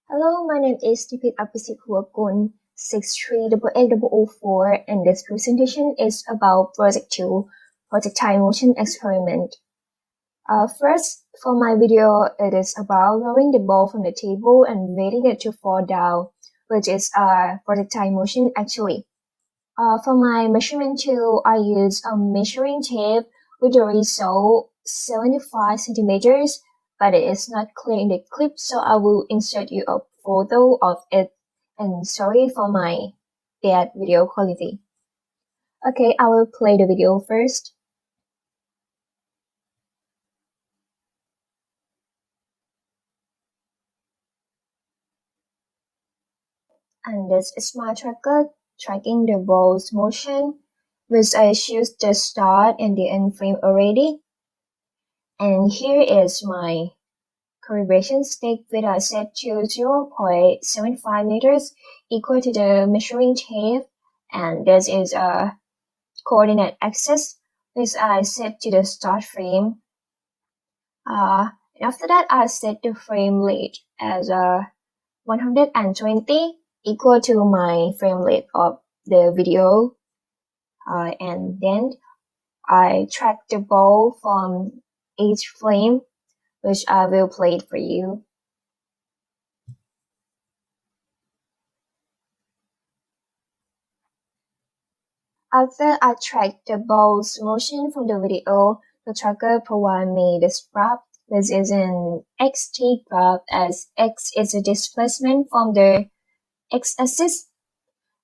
Hello, my name is Tipit Apisiphuakun 6388804, and this presentation is about Projectile, projectile motion experiment. First, for my video, it is about lowering the ball from the table and waiting it to fall down, which is projectile motion actually. For my measurement tool, I use a measuring tape with the result 75 centimeters, but it is not clear in the clip, so I will insert you a photo of it. And sorry for my bad video quality. Okay, I will play the video first. And this is my tracker tracking the ball's motion, which I choose the start and the end frame already. And here is my calibration stick with a set to 0.75 meters equal to the measuring tape, and this is a coordinate axis which I set to the start frame. After that, I set the frame rate as 120 equal to my frame rate of the video, and then I track the ball from each frame, which I will play it for you. After I track the ball's motion from the video, the tracker provides me this graph, which is an xt graph, as x is the displacement from the x-axis.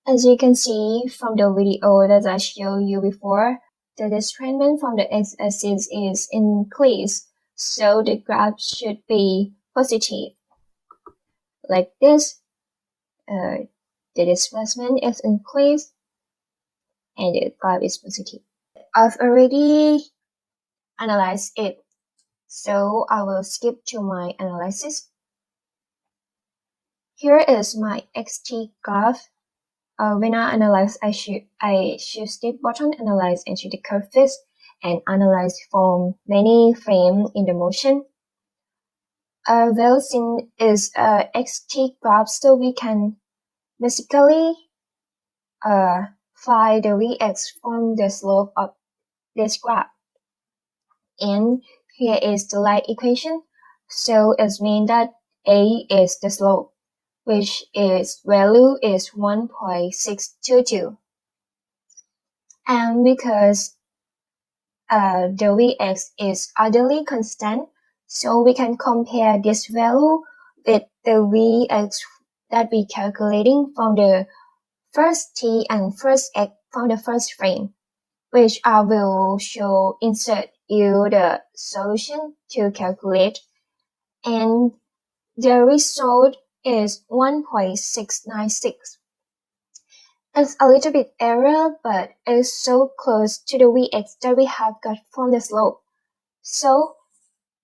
As you can see from the video that I showed you before, the displacement from the x-axis is increased, so the graph should be positive. Like this, the displacement is increased and the graph is positive. I've already analyzed it, so I will skip to my analysis. Here is my xt graph. When I analyze, I choose the button analyze into the curve fit and analyze from many frames in the motion. Well, since it's a xt graph, so we can basically find the Vx from the slope of this graph. And here is the line equation, so it means that A is the slope, which is value is 1.622. And because the Vx is utterly constant, so we can compare this value with the Vx that we calculating from the first t and first x from the first frame, which I will insert you the solution to calculate, and the result is 1.696. It's a little bit error, but it's so close to the Vx that we have got from the slope. So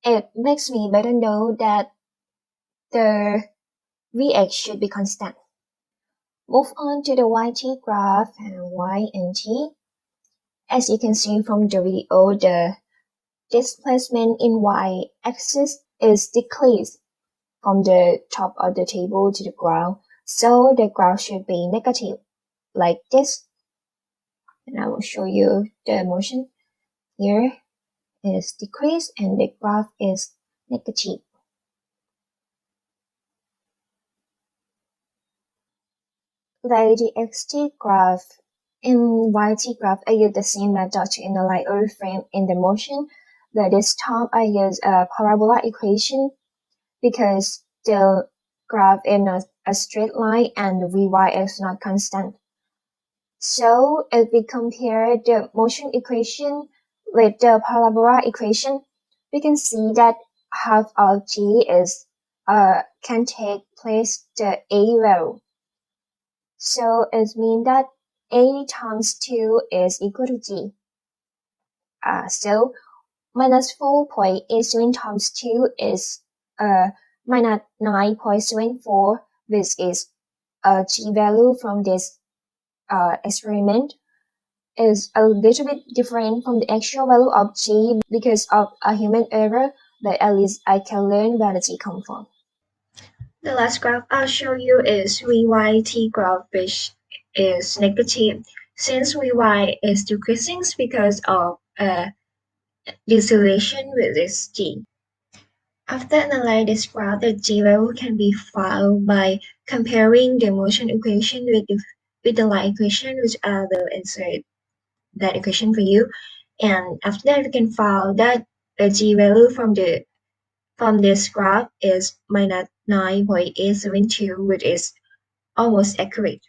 it makes me better know that the Vx should be constant. Move on to the yt graph and y and t. As you can see from the video, the displacement in y-axis is decreased from the top of the table to the ground, so the graph should be negative, like this. And I will show you the motion. Here is decreased and the graph is negative. Like the xt graph, in yt graph, I use the same method to analyze every frame in the motion, but this time I use a parabola equation because the graph is not a straight line and the Vy is not constant. So if we compare the motion equation with the parabola equation, we can see that half of g is can take place the a value. So it means that a times 2 is equal to g. So minus 4.87 times 2 is minus 9.74, which is a g value from this experiment. Is a little bit different from the actual value of g because of a human error, but at least I can learn where the g comes from. The last graph I'll show you is VYT graph, which is negative. Since VY is decreasing because of deceleration with this G. After analyzing this graph, the G value can be found by comparing the motion equation with the line equation, which I will insert that equation for you. And after that, we can find that the G value from this graph is minus 9.872, which is almost accurate.